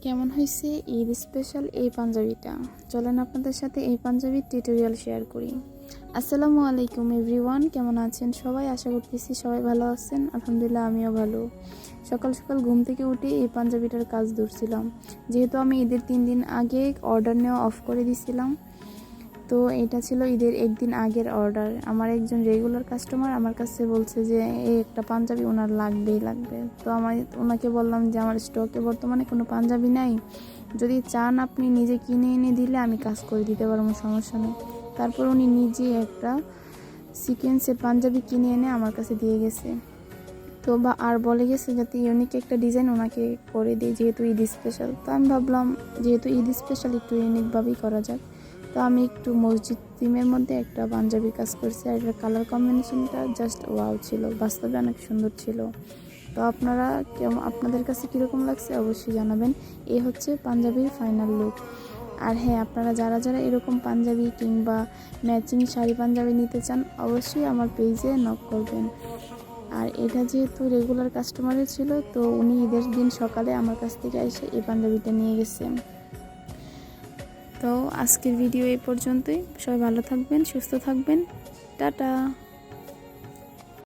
কেমন হয়েছে ঈদ স্পেশাল এই পাঞ্জাবিটা? চলেন আপনাদের সাথে এই পাঞ্জাবির টিউটোরিয়াল শেয়ার করি। আসসালামু আলাইকুম এভরিওয়ান, কেমন আছেন সবাই? আশা করতেছি সবাই ভালো আছেন। আলহামদুলিল্লাহ আমিও ভালো। সকাল সকাল ঘুম থেকে উঠে এই পাঞ্জাবিটার কাজ ধরছিলাম, যেহেতু আমি ঈদের 3 দিন আগে অর্ডার নেওয়া অফ করে দিয়েছিলাম। তো এটা ছিল ঈদের একদিন আগের অর্ডার। আমার একজন রেগুলার কাস্টমার আমার কাছে বলছে যে এই একটা পাঞ্জাবি ওনার লাগবেই লাগবে। তো ওনাকে বললাম যে আমার স্টকে বর্তমানে কোনো পাঞ্জাবি নাই, যদি চান আপনি নিজে কিনে এনে দিলে আমি কাজ করে দিতে পারবো, সমস্যা নেই। তারপর উনি নিজে একটা সিকোয়েন্সের পাঞ্জাবি কিনে এনে আমার কাছে দিয়ে গেছে। তো আর বলে গেছে যাতে ইউনিক একটা ডিজাইন ওনাকে করে দিই, যেহেতু ঈদ স্পেশাল। তো আমি ভাবলাম যেহেতু ঈদ স্পেশাল একটু ইউনিকভাবেই করা যাক। তো আমি একটু মসজিদ থিমের মধ্যে একটা পাঞ্জাবি কাজ করছি, আর এটার কালার কম্বিনেশনটা জাস্ট ওয়াও ছিল, বাস্তবে অনেক সুন্দর ছিল। তো আপনাদের কাছে কীরকম লাগছে অবশ্যই জানাবেন। এই হচ্ছে পাঞ্জাবির ফাইনাল লুক। আর হ্যাঁ, আপনারা যারা যারা এরকম পাঞ্জাবি কিংবা ম্যাচিং শাড়ি পাঞ্জাবি নিতে চান অবশ্যই আমার পেজে নক করবেন। আর এটা যেহেতু রেগুলার কাস্টমারের ছিল, তো উনি ঈদের দিন সকালে আমার কাছ থেকে এসে এই পাঞ্জাবিটা নিয়ে গেছেন। তো আজকের ভিডিও এই পর্যন্তই। সবাই ভালো থাকবেন, সুস্থ থাকবেন। টাটা।